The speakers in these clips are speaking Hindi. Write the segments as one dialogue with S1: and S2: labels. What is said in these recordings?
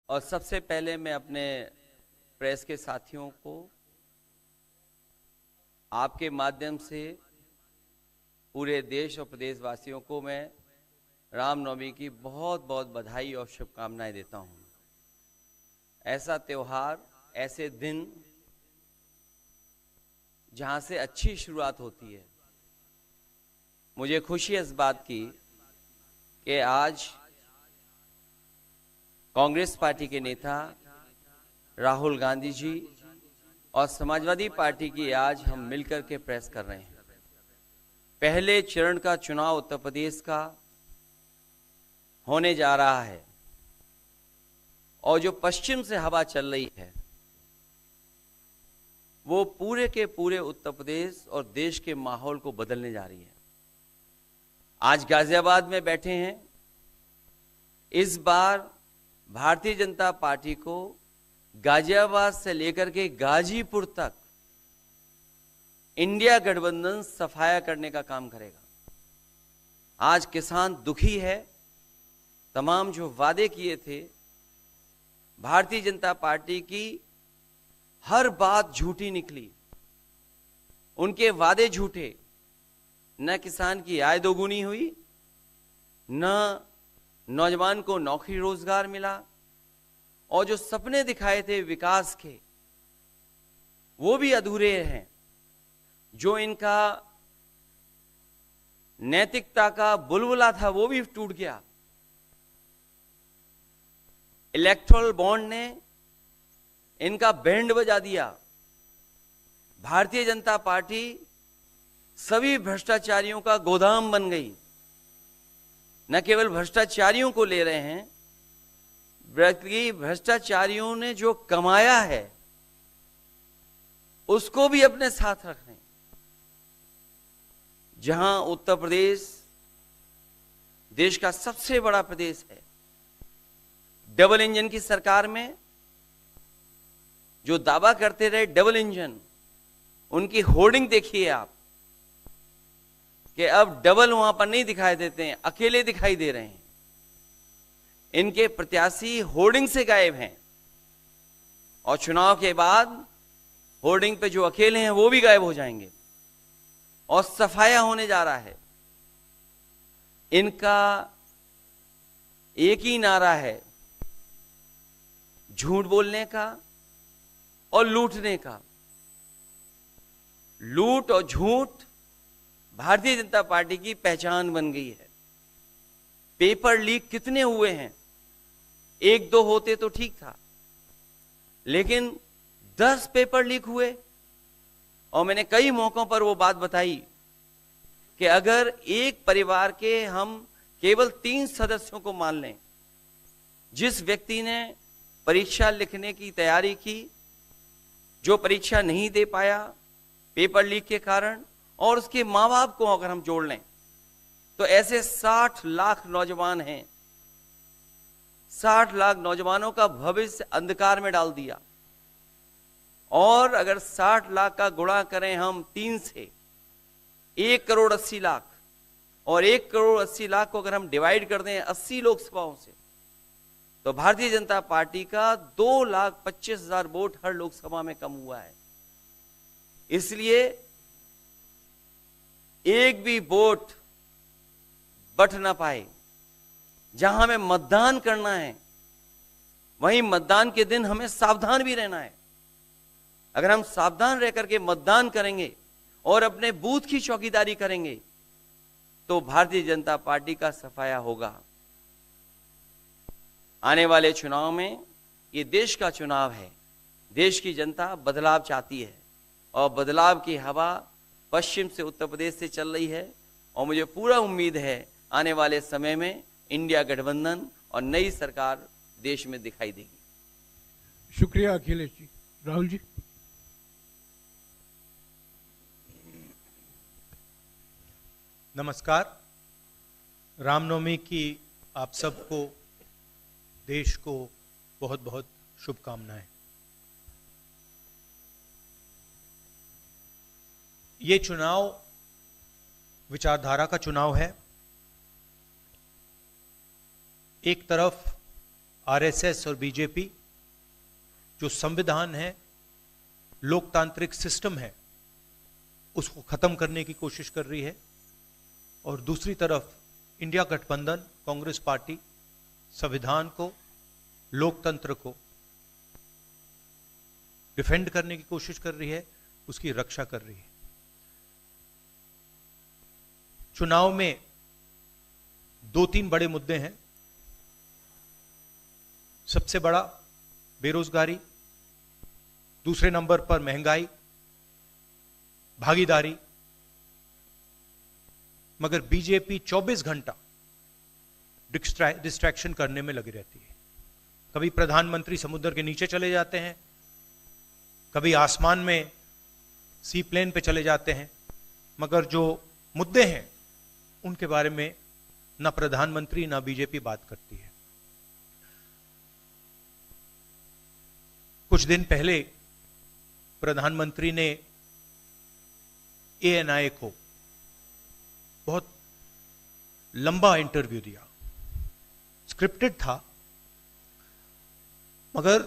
S1: और सबसे पहले मैं अपने प्रेस के साथियों को आपके माध्यम से पूरे देश और प्रदेशवासियों को मैं रामनवमी की बहुत बहुत बधाई और शुभकामनाएं देता हूं। ऐसा त्योहार, ऐसे दिन जहां से अच्छी शुरुआत होती है। मुझे खुशी है इस बात की कि आज कांग्रेस पार्टी के नेता राहुल गांधी जी और समाजवादी पार्टी की आज हम मिलकर के प्रेस कर रहे हैं। पहले चरण का चुनाव उत्तर प्रदेश का होने जा रहा है और जो पश्चिम से हवा चल रही है वो पूरे के पूरे उत्तर प्रदेश और देश के माहौल को बदलने जा रही है। आज गाजियाबाद में बैठे हैं। इस बार भारतीय जनता पार्टी को गाजियाबाद से लेकर के गाजीपुर तक इंडिया गठबंधन सफाया करने का काम करेगा। आज किसान दुखी है। तमाम जो वादे किए थे, भारतीय जनता पार्टी की हर बात झूठी निकली। उनके वादे झूठे। न किसान की आय दोगुनी हुई, न नौजवान को नौकरी रोजगार मिला, और जो सपने दिखाए थे विकास के वो भी अधूरे हैं। जो इनका नैतिकता का बुलबुला था वो भी टूट गया। इलेक्टोरल बॉन्ड ने इनका बैंड बजा दिया। भारतीय जनता पार्टी सभी भ्रष्टाचारियों का गोदाम बन गई। न केवल भ्रष्टाचारियों को ले रहे हैं, बल्कि भ्रष्टाचारियों ने जो कमाया है उसको भी अपने साथ रख रहे हैं। जहां उत्तर प्रदेश देश का सबसे बड़ा प्रदेश है, डबल इंजन की सरकार में जो दावा करते रहे डबल इंजन, उनकी होर्डिंग देखिए आप कि अब डबल वहां पर नहीं दिखाई देते हैं, अकेले दिखाई दे रहे हैं। इनके प्रत्याशी होर्डिंग से गायब हैं और चुनाव के बाद होर्डिंग पे जो अकेले हैं वो भी गायब हो जाएंगे और सफाया होने जा रहा है। इनका एक ही नारा है, झूठ बोलने का और लूटने का। लूट और झूठ भारतीय जनता पार्टी की पहचान बन गई है। पेपर लीक कितने हुए हैं? एक दो होते तो ठीक था, लेकिन 10 पेपर लीक हुए। और मैंने कई मौकों पर वो बात बताई कि अगर एक परिवार के हम केवल 3 सदस्यों को मान लें, जिस व्यक्ति ने परीक्षा लिखने की तैयारी की, जो परीक्षा नहीं दे पाया पेपर लीक के कारण, और उसके मां बाप को अगर हम जोड़ लें तो ऐसे 60 लाख नौजवान हैं। 60 लाख नौजवानों का भविष्य अंधकार में डाल दिया। और अगर 60 लाख का गुणा करें हम 3 से, 1 करोड़ 80 लाख, और 1 करोड़ 80 लाख को अगर हम डिवाइड कर दें 80 लोकसभाओं से, तो भारतीय जनता पार्टी का 2,25,000 वोट हर लोकसभा में कम हुआ है। इसलिए एक भी वोट बट ना पाए। जहां हमें मतदान करना है वहीं मतदान के दिन हमें सावधान भी रहना है। अगर हम सावधान रह करके मतदान करेंगे और अपने बूथ की चौकीदारी करेंगे तो भारतीय जनता पार्टी का सफाया होगा। आने वाले चुनाव में, ये देश का चुनाव है, देश की जनता बदलाव चाहती है और बदलाव की हवा पश्चिम से उत्तर प्रदेश से चल रही है। और मुझे पूरा उम्मीद है आने वाले समय में इंडिया गठबंधन और नई सरकार देश में दिखाई देगी।
S2: शुक्रिया अखिलेश जी। राहुल जी।
S3: नमस्कार। रामनवमी की आप सबको, देश को बहुत बहुत शुभकामनाएं। ये चुनाव विचारधारा का चुनाव है। एक तरफ आरएसएस और बीजेपी जो संविधान है, लोकतांत्रिक सिस्टम है, उसको खत्म करने की कोशिश कर रही है, और दूसरी तरफ इंडिया गठबंधन, कांग्रेस पार्टी संविधान को, लोकतंत्र को डिफेंड करने की कोशिश कर रही है, उसकी रक्षा कर रही है। चुनाव में 2-3 बड़े मुद्दे हैं। सबसे बड़ा बेरोजगारी, दूसरे नंबर पर महंगाई, भागीदारी। मगर बीजेपी 24 घंटा डिस्ट्रैक्शन करने में लगी रहती है। कभी प्रधानमंत्री समुद्र के नीचे चले जाते हैं, कभी आसमान में सी प्लेन पे चले जाते हैं, मगर जो मुद्दे हैं उनके बारे में ना प्रधानमंत्री ना बीजेपी बात करती है। कुछ दिन पहले प्रधानमंत्री ने ANI को बहुत लंबा इंटरव्यू दिया, स्क्रिप्टेड था मगर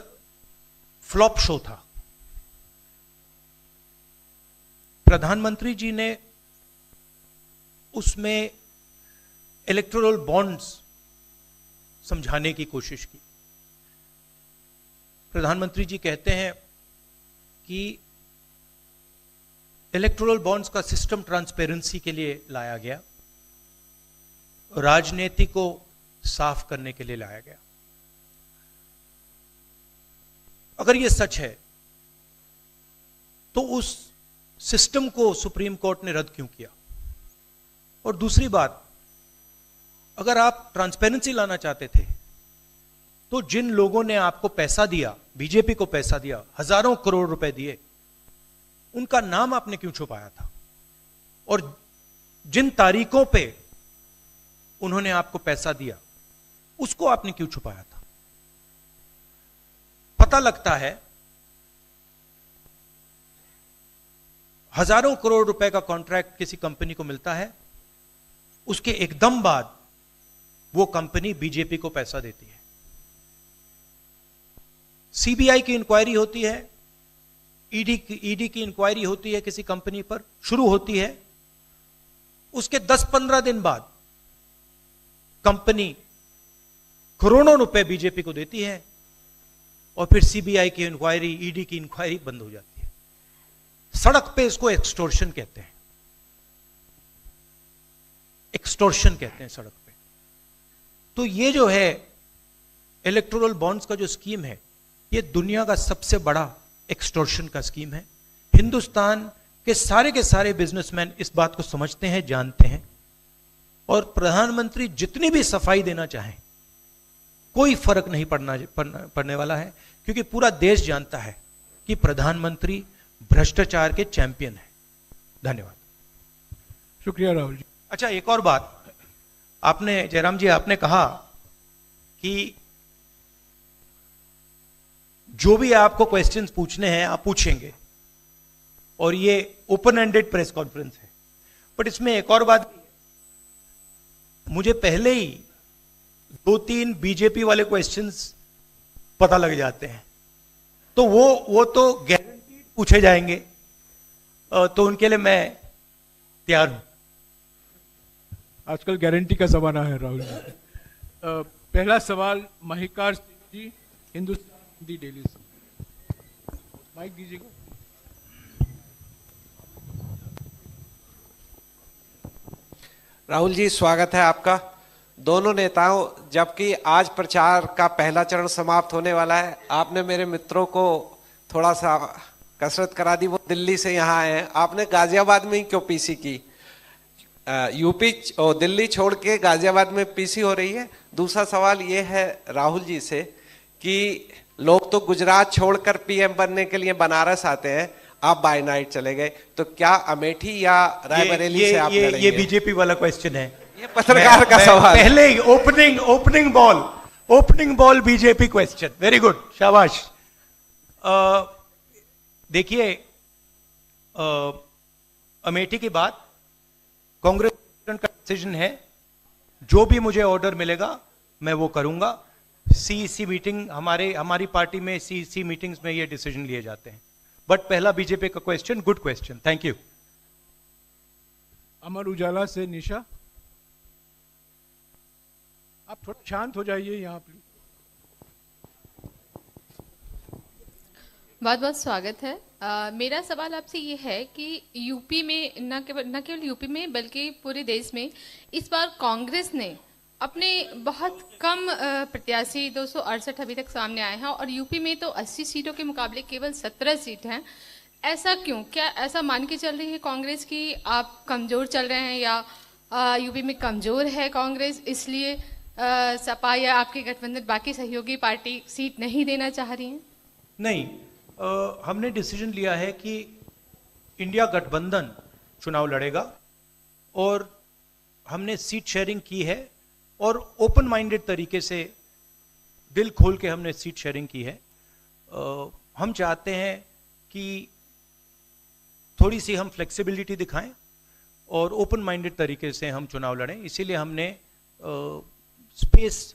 S3: फ्लॉप शो था। प्रधानमंत्री जी ने उसमें इलेक्टोरल बॉन्ड्स समझाने की कोशिश की। प्रधानमंत्री जी कहते हैं कि इलेक्टोरल बॉन्ड्स का सिस्टम ट्रांसपेरेंसी के लिए लाया गया, राजनीति को साफ करने के लिए लाया गया। अगर यह सच है तो उस सिस्टम को सुप्रीम कोर्ट ने रद्द क्यों किया? और दूसरी बात, अगर आप ट्रांसपेरेंसी लाना चाहते थे तो जिन लोगों ने आपको पैसा दिया, बीजेपी को पैसा दिया, हजारों करोड़ रुपए दिए, उनका नाम आपने क्यों छुपाया था? और जिन तारीखों पे उन्होंने आपको पैसा दिया उसको आपने क्यों छुपाया था? पता लगता है हजारों करोड़ रुपए का कॉन्ट्रैक्ट किसी कंपनी को मिलता है, उसके एकदम बाद वो कंपनी बीजेपी को पैसा देती है। सीबीआई की इंक्वायरी होती है, ईडी की इंक्वायरी होती है किसी कंपनी पर, शुरू होती है, उसके 10-15 दिन बाद कंपनी करोड़ों रुपए बीजेपी को देती है और फिर सीबीआई की इंक्वायरी, ईडी की इंक्वायरी बंद हो जाती है। सड़क पे इसको एक्सटॉर्शन कहते हैं, एक्सटॉर्शन कहते हैं सड़क पे। तो ये जो है इलेक्टोरल बॉन्ड्स का जो स्कीम है, ये दुनिया का सबसे बड़ा एक्सटॉर्शन का स्कीम है। हिंदुस्तान के सारे बिजनेसमैन इस बात को समझते हैं, जानते हैं, और प्रधानमंत्री जितनी भी सफाई देना चाहें कोई फर्क नहीं पड़ने वाला है, क्योंकि पूरा देश जानता है कि प्रधानमंत्री भ्रष्टाचार के चैंपियन है। धन्यवाद।
S2: शुक्रिया राहुल जी।
S3: अच्छा, एक और बात, आपने जयराम जी आपने कहा कि जो भी आपको क्वेश्चंस पूछने हैं आप पूछेंगे और ये ओपन एंडेड प्रेस कॉन्फ्रेंस है। बट इसमें एक और बात, मुझे पहले ही 2-3 बीजेपी वाले क्वेश्चंस पता लग जाते हैं, तो वो तो गारंटीड पूछे जाएंगे, तो उनके लिए मैं तैयार हूं।
S2: आजकल गारंटी का जमाना है राहुल जी। पहला सवाल महिकार सिंह जी, हिंदुस्तान हिंदी डेली से। माइक दीजिएगा।
S4: राहुल जी, स्वागत है आपका। दोनों नेताओं, जबकि आज प्रचार का पहला चरण समाप्त होने वाला है, आपने मेरे मित्रों को थोड़ा सा कसरत करा दी, वो दिल्ली से यहाँ आए हैं। आपने गाजियाबाद में ही क्यों पीसी की? यूपी और दिल्ली छोड़ के गाजियाबाद में पीसी हो रही है। दूसरा सवाल ये है राहुल जी से कि लोग तो गुजरात छोड़कर पीएम बनने के लिए बनारस आते हैं, आप बाय नाइट चले गए, तो क्या अमेठी या रायबरेली से आप लड़ेंगे?
S3: ये बीजेपी वाला क्वेश्चन है,
S4: ये पत्रकार का सवाल।
S3: पहले ही opening ball BJP question. Very good, शाबाश। देखिए, अमेठी की बात कांग्रेस का डिसीजन है, जो भी मुझे ऑर्डर मिलेगा मैं वो करूंगा। सीईसी मीटिंग, हमारी पार्टी में सीईसी मीटिंग्स में ये डिसीजन लिए जाते हैं। बट पहला बीजेपी का question, good question, thank you.
S2: Amar Ujala से निशा, आप थोड़ा शांत हो जाइए यहाँ प्लीज।
S5: बहुत बहुत स्वागत है। मेरा सवाल आपसे ये है कि यूपी में न केवल यूपी में बल्कि पूरे देश में इस बार कांग्रेस ने अपने बहुत कम प्रत्याशी 268 अभी तक सामने आए हैं और यूपी में तो 80 सीटों के मुकाबले केवल 17 सीट हैं। ऐसा क्यों? क्या ऐसा मान के चल रही है कांग्रेस कि आप कमजोर चल रहे हैं या यूपी में कमजोर है कांग्रेस, इसलिए सपा या आपके गठबंधन बाकी सहयोगी पार्टी सीट नहीं देना चाह रही हैं?
S3: नहीं, हमने डिसीजन लिया है कि इंडिया गठबंधन चुनाव लड़ेगा और हमने सीट शेयरिंग की है और ओपन माइंडेड तरीके से, दिल खोल के हमने सीट शेयरिंग की है। हम चाहते हैं कि थोड़ी सी हम फ्लेक्सिबिलिटी दिखाएं और ओपन माइंडेड तरीके से हम चुनाव लड़ें, इसीलिए हमने स्पेस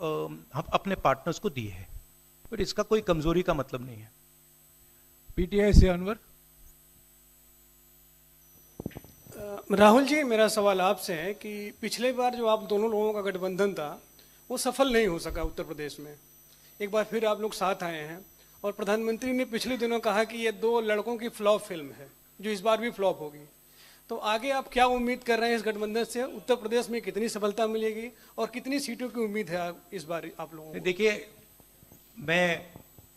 S3: अपने पार्टनर्स को दी है, पर इसका कोई कमजोरी का मतलब नहीं है।
S2: पीटीआई से अनवर।
S6: राहुल जी, मेरा सवाल आपसे है कि पिछले बार जो आप दोनों लोगों का गठबंधन था वो सफल नहीं हो सका उत्तर प्रदेश में। एक बार फिर आप लोग साथ आए हैं और प्रधानमंत्री ने पिछले दिनों कहा कि ये दो लड़कों की फ्लॉप फिल्म है जो इस बार भी फ्लॉप होगी। तो आगे आप क्या उम्मीद कर रहे हैं इस गठबंधन से? उत्तर प्रदेश में कितनी सफलता मिलेगी और कितनी सीटों की उम्मीद है इस बार आप लोगों को?
S3: देखिए, मैं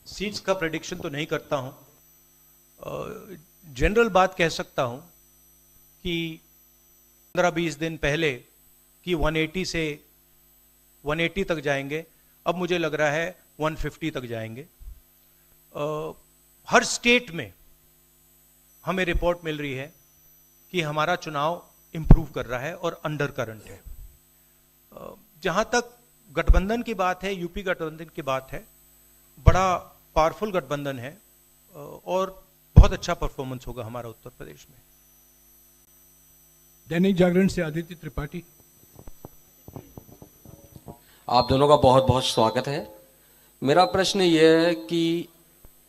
S3: सीट्स का प्रेडिक्शन तो नहीं करता हूं, जनरल बात कह सकता हूं कि 15-20 दिन पहले कि 180 से 180 तक जाएंगे, अब मुझे लग रहा है 150 तक जाएंगे। हर स्टेट में हमें रिपोर्ट मिल रही है कि हमारा चुनाव इंप्रूव कर रहा है और अंडर करंट है। जहां तक गठबंधन की बात है, यूपी गठबंधन की बात है, बड़ा पावरफुल गठबंधन है और बहुत अच्छा परफॉर्मेंस होगा हमारा उत्तर प्रदेश में।
S2: दैनिक जागरण से आदित्य त्रिपाठी।
S7: आप दोनों का बहुत बहुत स्वागत है। मेरा प्रश्न यह है कि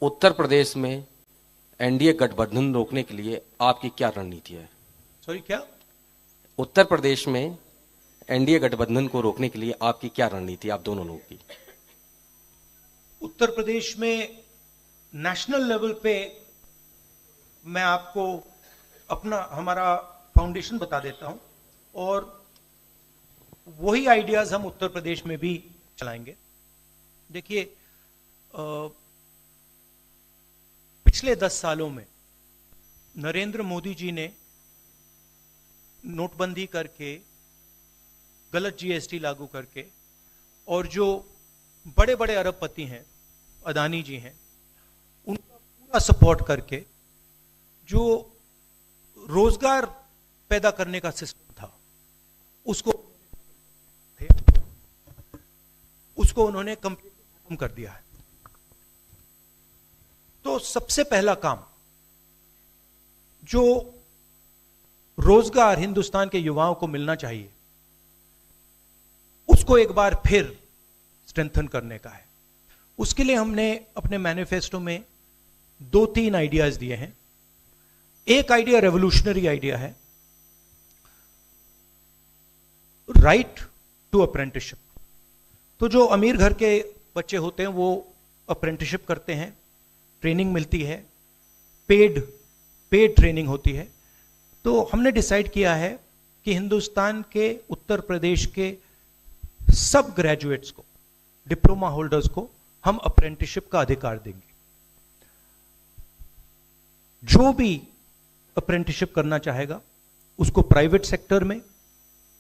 S7: उत्तर प्रदेश में एनडीए गठबंधन रोकने के लिए आपकी क्या रणनीति है?
S3: सॉरी, क्या?
S7: उत्तर प्रदेश में एनडीए गठबंधन को रोकने के लिए आपकी क्या रणनीति है, आप दोनों लोगों की?
S3: उत्तर प्रदेश में नेशनल लेवल पे मैं आपको हमारा फाउंडेशन बता देता हूं और वही आइडियाज हम उत्तर प्रदेश में भी चलाएंगे। देखिए, पिछले 10 सालों में नरेंद्र मोदी जी ने नोटबंदी करके, गलत जीएसटी लागू करके, और जो बड़े बड़े अरबपति हैं, अदानी जी हैं, उनका पूरा सपोर्ट करके जो रोजगार पैदा करने का सिस्टम था उसको उन्होंने कंप्लीट खत्म कर दिया है। तो सबसे पहला काम जो रोजगार हिंदुस्तान के युवाओं को मिलना चाहिए उसको एक बार फिर स्ट्रेंथन करने का है। उसके लिए हमने अपने मैनिफेस्टो में 2-3 आइडियाज दिए हैं। एक आइडिया रेवोल्यूशनरी आइडिया है, राइट टू अप्रेंटिसशिप। तो जो अमीर घर के बच्चे होते हैं वो अप्रेंटिसशिप करते हैं, ट्रेनिंग मिलती है, पेड ट्रेनिंग होती है। तो हमने डिसाइड किया है कि हिंदुस्तान के उत्तर प्रदेश के सब ग्रेजुएट्स को, डिप्लोमा होल्डर्स को हम अप्रेंटिसशिप का अधिकार देंगे। जो भी अप्रेंटिसशिप करना चाहेगा उसको प्राइवेट सेक्टर में,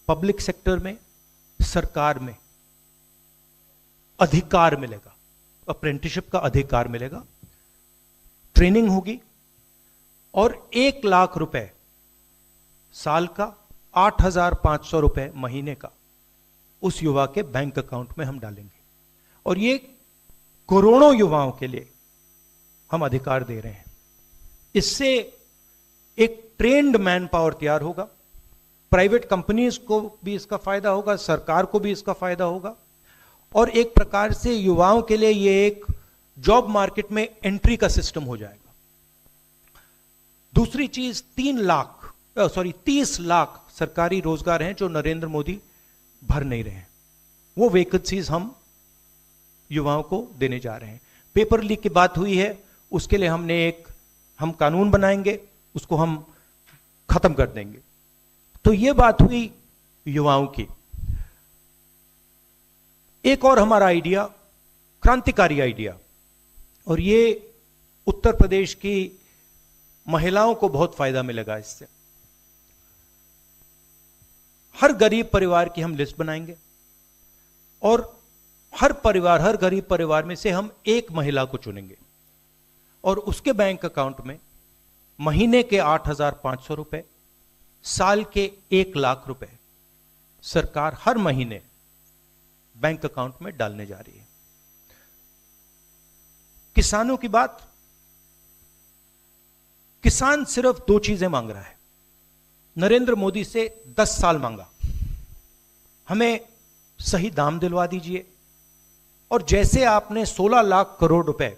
S3: पब्लिक सेक्टर में, सरकार में अधिकार मिलेगा, अप्रेंटिसशिप का अधिकार मिलेगा, ट्रेनिंग होगी और 1 लाख रुपए साल का, 8,500 रुपए महीने का उस युवा के बैंक अकाउंट में हम डालेंगे। और ये करोड़ों युवाओं के लिए हम अधिकार दे रहे हैं। इससे एक ट्रेन्ड मैन पावर तैयार होगा, प्राइवेट कंपनीज को भी इसका फायदा होगा, सरकार को भी इसका फायदा होगा और एक प्रकार से युवाओं के लिए ये एक जॉब मार्केट में एंट्री का सिस्टम हो जाएगा। दूसरी चीज 30 लाख सरकारी रोजगार हैं जो नरेंद्र मोदी भर नहीं रहे हैं, वो वैकेंसीज हम युवाओं को देने जा रहे हैं। पेपर लीक की बात हुई है, उसके लिए हम कानून बनाएंगे, उसको हम खत्म कर देंगे। तो ये बात हुई युवाओं की। एक और हमारा आइडिया, क्रांतिकारी आइडिया, और ये उत्तर प्रदेश की महिलाओं को बहुत फायदा मिलेगा इससे। हर गरीब परिवार की हम लिस्ट बनाएंगे और हर गरीब परिवार में से हम एक महिला को चुनेंगे और उसके बैंक अकाउंट में महीने के 8,500 रुपए, साल के 1 लाख रुपए सरकार हर महीने बैंक अकाउंट में डालने जा रही है। किसानों की बात, किसान सिर्फ 2 चीजें मांग रहा है। नरेंद्र मोदी से 10 साल मांगा, हमें सही दाम दिलवा दीजिए, और जैसे आपने 16 लाख करोड़ रुपए,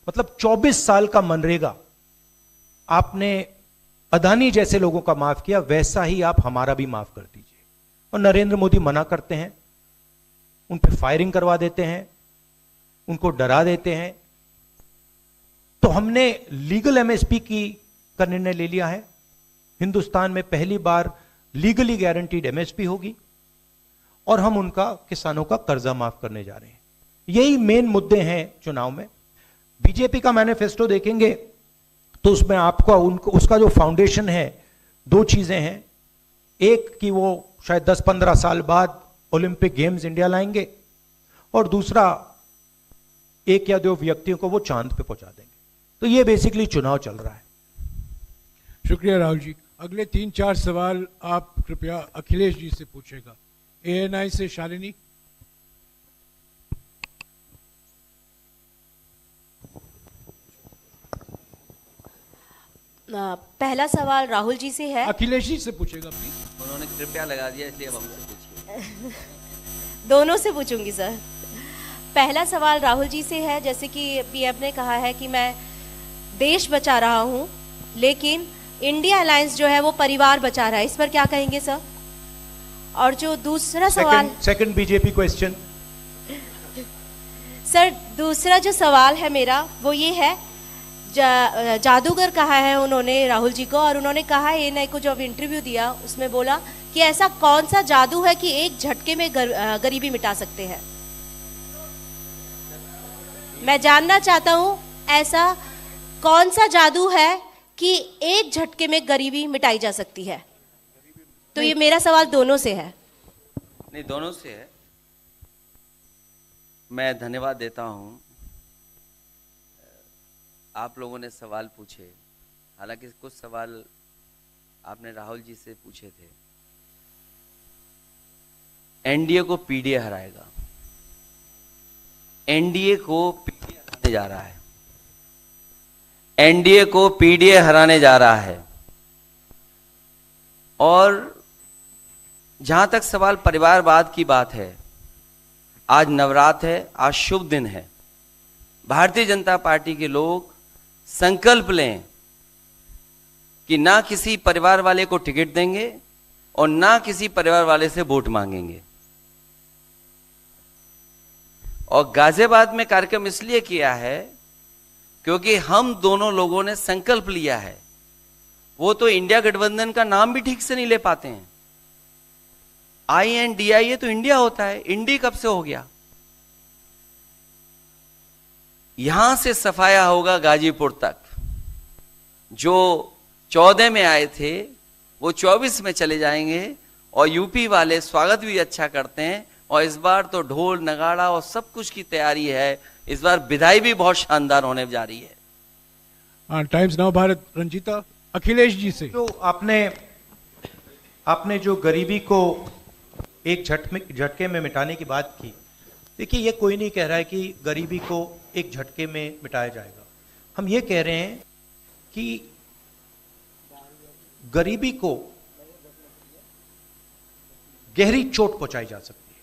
S3: मतलब 24 साल का मनरेगा आपने अदानी जैसे लोगों का माफ किया, वैसा ही आप हमारा भी माफ कर दीजिए। और नरेंद्र मोदी मना करते हैं, उन पर फायरिंग करवा देते हैं, उनको डरा देते हैं। तो हमने लीगल एमएसपी का निर्णय ले लिया है। हिंदुस्तान में पहली बार लीगली गारंटीड एमएसपी होगी और हम उनका, किसानों का कर्जा माफ करने जा रहे हैं। यही मेन मुद्दे हैं चुनाव में। बीजेपी का मैनिफेस्टो देखेंगे तो उसमें आपको उसका जो फाउंडेशन है, 2 चीजें हैं। एक कि वो शायद 10-15 साल बाद ओलंपिक गेम्स इंडिया लाएंगे, और दूसरा 1 या 2 व्यक्तियों को वो चांद पे पहुंचा देंगे। तो ये बेसिकली चुनाव चल रहा है।
S2: शुक्रिया राहुल जी। अगले 3-4 सवाल आप कृपया अखिलेश जी से पूछेगा। ANI से शालिनी।
S8: पहला सवाल राहुल जी से है।
S2: अखिलेश जी से पूछेगा प्लीज।
S1: उन्होंने कृपया लगा दिया, इसलिए अब हमसे पूछिए।
S8: दोनों से पूछूंगी सर। पहला सवाल राहुल जी से है, जैसे कि पीएम ने कहा है कि मैं देश बचा रहा हूं, लेकिन इंडिया अलायंस जो है वो परिवार बचा रहा है, इस पर क्या कहेंगे सर? और जो दूसरा सवाल,
S3: सेकंड बीजेपी क्वेश्चन।
S8: सर दूसरा जो सवाल है मेरा वो ये है, जादूगर कहा है उन्होंने राहुल जी को, और उन्होंने कहा ANI को जब इंटरव्यू दिया उसमें बोला कि ऐसा कौन सा जादू है कि एक झटके में गरीबी मिटा सकते हैं। मैं जानना चाहता हूं ऐसा कौन सा जादू है कि एक झटके में गरीबी मिटाई जा सकती है। तो ये मेरा सवाल दोनों से है।
S1: नहीं, दोनों से है। मैं धन्यवाद देता हूं, आप लोगों ने सवाल पूछे। हालांकि कुछ सवाल आपने राहुल जी से पूछे थे। एनडीए को पीडीए हराएगा, एनडीए को पीडीए हराने जा रहा है, एनडीए को पीडीए हराने जा रहा है। और जहां तक सवाल परिवारवाद की बात है, आज नवरात्र है, आज शुभ दिन है। भारतीय जनता पार्टी के लोग संकल्प लें कि ना किसी परिवार वाले को टिकट देंगे और ना किसी परिवार वाले से वोट मांगेंगे। और गाजियाबाद में कार्यक्रम इसलिए किया है क्योंकि हम दोनों लोगों ने संकल्प लिया है। वो तो इंडिया गठबंधन का नाम भी ठीक से नहीं ले पाते हैं। INDIA तो इंडिया होता है, इंडी कब से हो गया? यहां से सफाया होगा गाजीपुर तक। जो 14 में आए थे वो 24 में चले जाएंगे, और यूपी वाले स्वागत भी अच्छा करते हैं। और इस बार तो ढोल नगाड़ा और सब कुछ की तैयारी है। इस बार विदाई भी बहुत शानदार होने जा रही है।
S2: Times Now Bharat, Ranjita. अखिलेश जी से।
S3: तो आपने जो गरीबी को एक झटके में मिटाने की बात की, देखिए ये कोई नहीं कह रहा है कि गरीबी को एक झटके में मिटाया जाएगा। हम ये कह रहे हैं कि गरीबी को गहरी चोट पहुंचाई जा सकती है।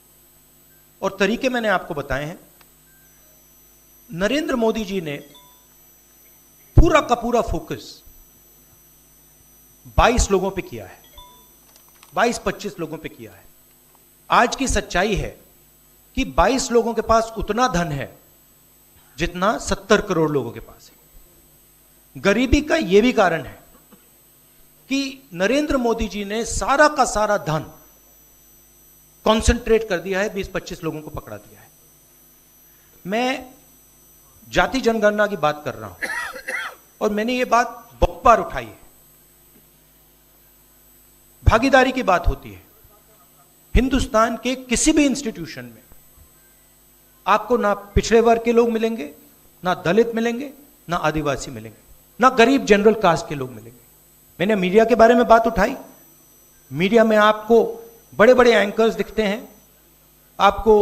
S3: और तरीके मैंने आपको बताए हैं। नरेंद्र मोदी जी ने पूरा का पूरा फोकस 22 लोगों पे किया है, 22-25 लोगों पे किया है। आज की सच्चाई है कि 22 लोगों के पास उतना धन है जितना 70 करोड़ लोगों के पास है। गरीबी का यह भी कारण है कि नरेंद्र मोदी जी ने सारा का सारा धन कॉन्सेंट्रेट कर दिया है, 20-25 लोगों को पकड़ा दिया है। मैं जाति जनगणना की बात कर रहा हूं और मैंने ये बात बहुत बार उठाई है। भागीदारी की बात होती है। हिंदुस्तान के किसी भी इंस्टीट्यूशन में आपको ना पिछड़े वर्ग के लोग मिलेंगे, ना दलित मिलेंगे, ना आदिवासी मिलेंगे, ना गरीब जनरल कास्ट के लोग मिलेंगे। मैंने मीडिया के बारे में बात उठाई। मीडिया में आपको बड़े बड़े एंकर्स दिखते हैं। आपको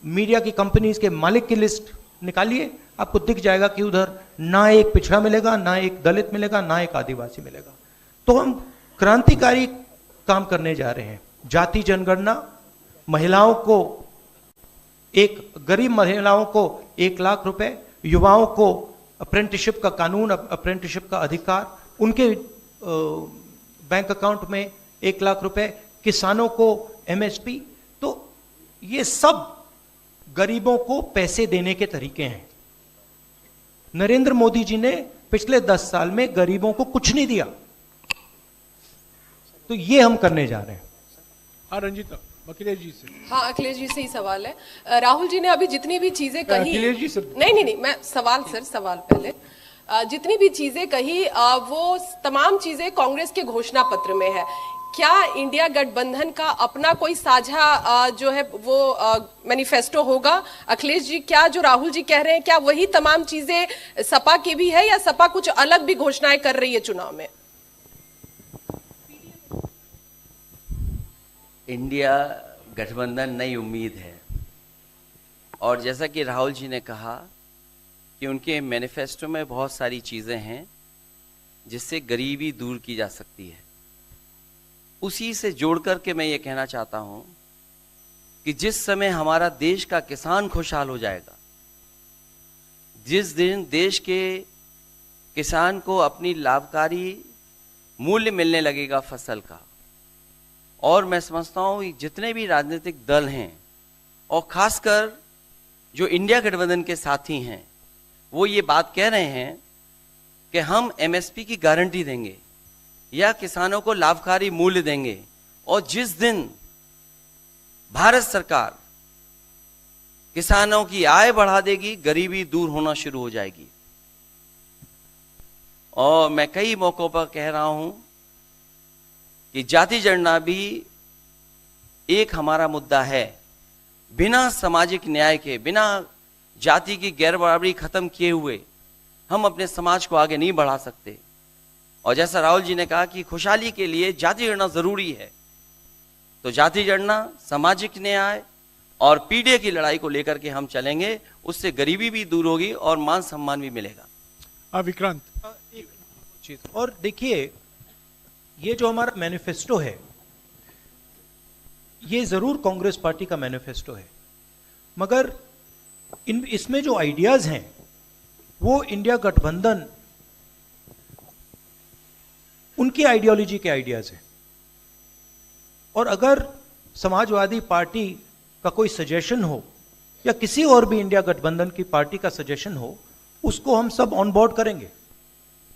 S3: मीडिया की कंपनीज के मालिक की लिस्ट निकालिए, आपको दिख जाएगा कि उधर ना एक पिछड़ा मिलेगा, ना एक दलित मिलेगा, ना एक आदिवासी मिलेगा। तो हम क्रांतिकारी काम करने जा रहे हैं। जाति जनगणना, महिलाओं को गरीब महिलाओं को 1 लाख रुपए, युवाओं को अप्रेंटिसशिप का कानून, अप्रेंटिसशिप का अधिकार, उनके बैंक अकाउंट में 1 लाख रुपए, किसानों को एमएसपी। तो ये सब गरीबों को पैसे देने के तरीके हैं। नरेंद्र मोदी जी ने पिछले 10 साल में गरीबों को कुछ नहीं दिया। तो ये हम करने जा रहे हैं।
S2: हाँ रंजीता, अखिलेश जी से।
S9: हाँ, अखिलेश जी से ही सवाल है। राहुल जी ने अभी जितनी भी चीजें कही,
S2: अखिलेश जी से।
S9: नहीं, मैं सवाल पहले जितनी भी चीजें कही वो तमाम चीजें कांग्रेस के घोषणा पत्र में है। क्या इंडिया गठबंधन का अपना कोई साझा जो है वो मैनिफेस्टो होगा? अखिलेश जी, क्या जो राहुल जी कह रहे हैं क्या वही तमाम चीजें सपा की भी है या सपा कुछ अलग भी घोषणाएं कर रही है चुनाव में?
S1: इंडिया गठबंधन नई उम्मीद है और जैसा कि राहुल जी ने कहा कि उनके मैनिफेस्टो में बहुत सारी चीज़ें हैं जिससे गरीबी दूर की जा सकती है। उसी से जोड़ करके मैं ये कहना चाहता हूँ कि जिस समय हमारा देश का किसान खुशहाल हो जाएगा, जिस दिन देश के किसान को अपनी लाभकारी मूल्य मिलने लगेगा फसल का, और मैं समझता हूँ जितने भी राजनीतिक दल हैं और खासकर जो इंडिया गठबंधन के साथी हैं वो ये बात कह रहे हैं कि हम एमएसपी की गारंटी देंगे या किसानों को लाभकारी मूल्य देंगे, और जिस दिन भारत सरकार किसानों की आय बढ़ा देगी, गरीबी दूर होना शुरू हो जाएगी। और मैं कई मौकों पर कह रहा हूं कि जाति जनगणना भी एक हमारा मुद्दा है। बिना सामाजिक न्याय के, बिना जाति की गैर बराबरी खत्म किए हुए हम अपने समाज को आगे नहीं बढ़ा सकते। और जैसा राहुल जी ने कहा कि खुशहाली के लिए जाति जनगणना जरूरी है, तो जाति जनगणना, सामाजिक न्याय और पीढ़ी की लड़ाई को लेकर के हम चलेंगे। उससे गरीबी भी दूर होगी और मान सम्मान भी मिलेगा।
S2: विक्रांत,
S3: एक चीज और देखिए, ये जो हमारा मैनिफेस्टो है ये जरूर कांग्रेस पार्टी का मैनिफेस्टो है, मगर इसमें जो आइडियाज हैं वो इंडिया गठबंधन उनकी आइडियोलॉजी के आइडियाज हैं। और अगर समाजवादी पार्टी का कोई सजेशन हो या किसी और भी इंडिया गठबंधन की पार्टी का सजेशन हो, उसको हम सब ऑन बोर्ड करेंगे।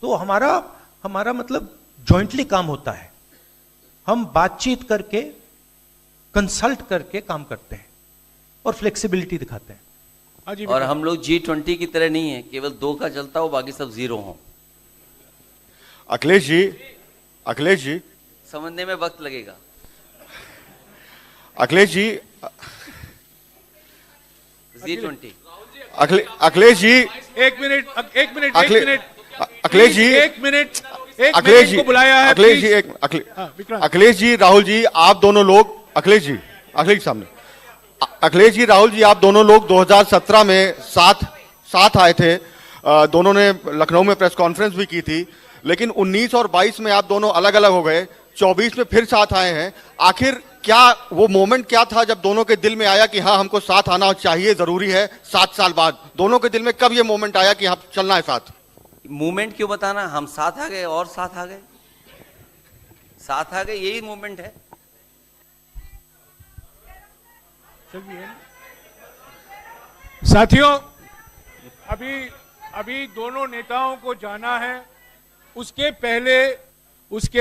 S3: तो हमारा मतलब जॉइंटली काम होता है। हम बातचीत करके, कंसल्ट करके काम करते हैं और फ्लेक्सिबिलिटी दिखाते हैं।
S1: और हम लोग G20 की तरह नहीं है, केवल 2 का चलता हो, बाकी सब 0 हो।
S10: अखिलेश जी
S1: समझने में वक्त लगेगा।
S10: अखिलेश जी,
S1: G20।
S10: अखिलेश जी,
S2: एक मिनट
S10: अखिलेश जी,
S2: अखिलेश जी को बुलाया है।
S10: अखिलेश जी, राहुल जी, आप दोनों लोग, अखिलेश जी सामने, अखिलेश जी, राहुल जी, आप दोनों लोग 2017 में साथ आए थे। दोनों ने लखनऊ में प्रेस कॉन्फ्रेंस भी की थी, लेकिन 19 और 22 में आप दोनों अलग अलग हो गए। 24 में फिर साथ आए हैं। आखिर क्या वो मोमेंट क्या था जब दोनों के दिल में आया कि हाँ हमको साथ आना चाहिए, जरूरी है 7 साल बाद? दोनों के दिल में कब ये मोमेंट आया कि हाँ चलना है साथ?
S1: मूवमेंट क्यों बताना, हम साथ आ गए और साथ आ गए, साथ आ गए, यही मूवमेंट है।
S2: साथियों, अभी दोनों नेताओं को जाना है, उसके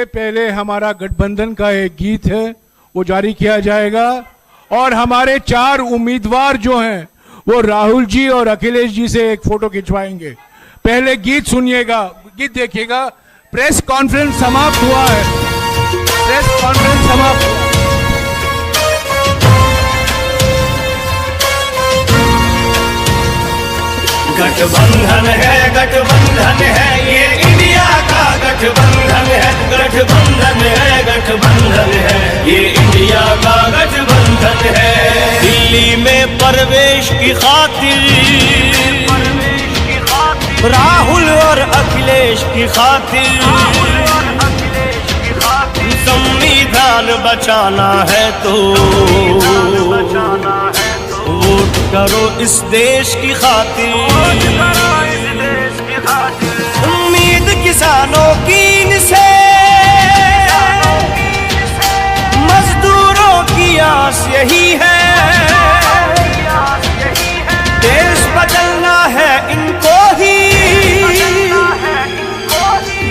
S2: पहले हमारा गठबंधन का एक गीत है, वो जारी किया जाएगा। और हमारे 4 उम्मीदवार जो हैं वो राहुल जी और अखिलेश जी से एक फोटो खिंचवाएंगे। पहले गीत सुनिएगा, गीत देखिएगा। प्रेस कॉन्फ्रेंस समाप्त हुआ है, प्रेस कॉन्फ्रेंस समाप्त हुआ।
S11: गठबंधन है ये इंडिया का गठबंधन है, गठबंधन है ये इंडिया का गठबंधन है। दिल्ली में प्रवेश की खातिर राहुल और अखिलेश की खातिर संविधान बचाना है तो वोट करो इस देश की खातिर। उम्मीद किसानों की इनसे, मजदूरों की आस यही है, देश बदलना है इनको ही,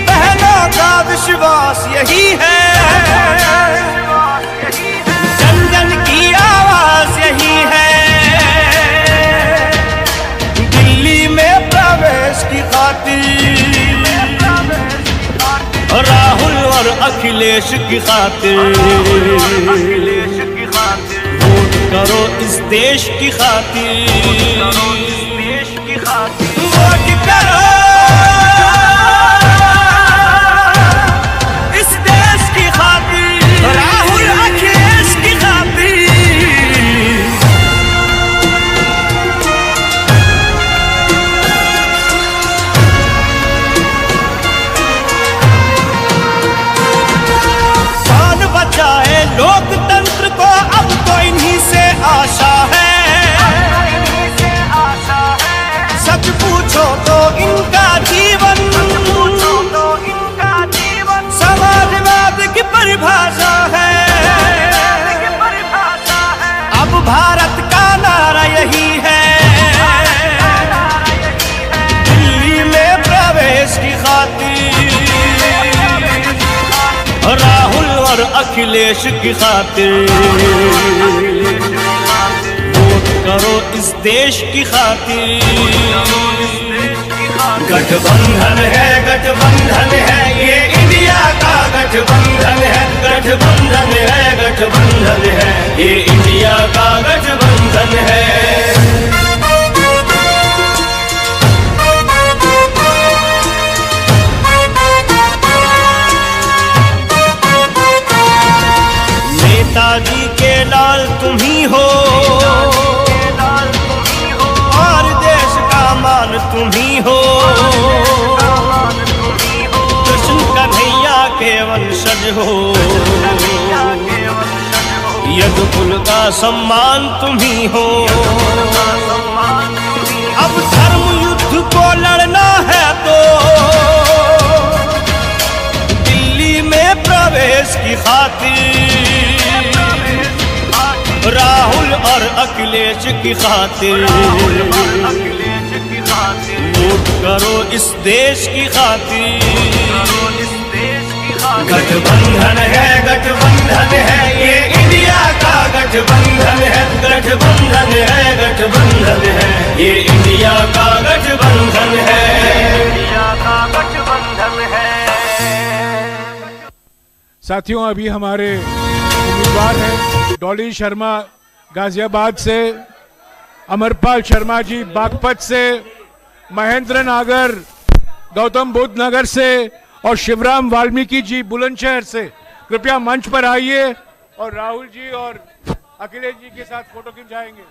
S11: बहनों का विश्वास यही है, जन जन की आवाज यही है। दिल्ली में प्रवेश की खातिर राहुल और अखिलेश की खातिर वोट करो इस देश की खातिर, वोट करो इस देश की खातिर, राहुल अखिलेश की खातिर। जान बचाए लोकतंत्र को अब तो इन्हीं से आशा है, सच पूछो तो इनका जीवन समाजवाद की परिभाषा है। अब भारत का नारा यही है, दिल्ली में प्रवेश की खातिर राहुल और अखिलेश की खातिर वोट करो इस देश की खातिर। गठबंधन है ये इंडिया का गठबंधन है, गठबंधन है ये इंडिया का गठबंधन है। नेताजी के लाल तुम ही हो और देश का मान तुम ही हो, कृष्ण कन्हैया के वंशज हो, यदुकुल का सम्मान तुम ही हो। अब धर्म युद्ध को लड़ना है तो दिल्ली में प्रवेश की खातिर राहुल और अखिलेश की खातिर वोट करो इस देश की खातिर। गठबंधन है ये इंडिया का गठबंधन है, गठबंधन है ये इंडिया का गठबंधन है, इंडिया का गठबंधन है।
S2: साथियों, अभी हमारे उम्मीदवार हैं डॉली शर्मा गाजियाबाद से, अमरपाल शर्मा जी बागपत से, महेंद्र नागर गौतम बुद्ध नगर से और शिवराम वाल्मीकि जी बुलंदशहर से। कृपया मंच पर आइए और राहुल जी और अखिलेश जी के साथ फोटो खिंचाएंगे।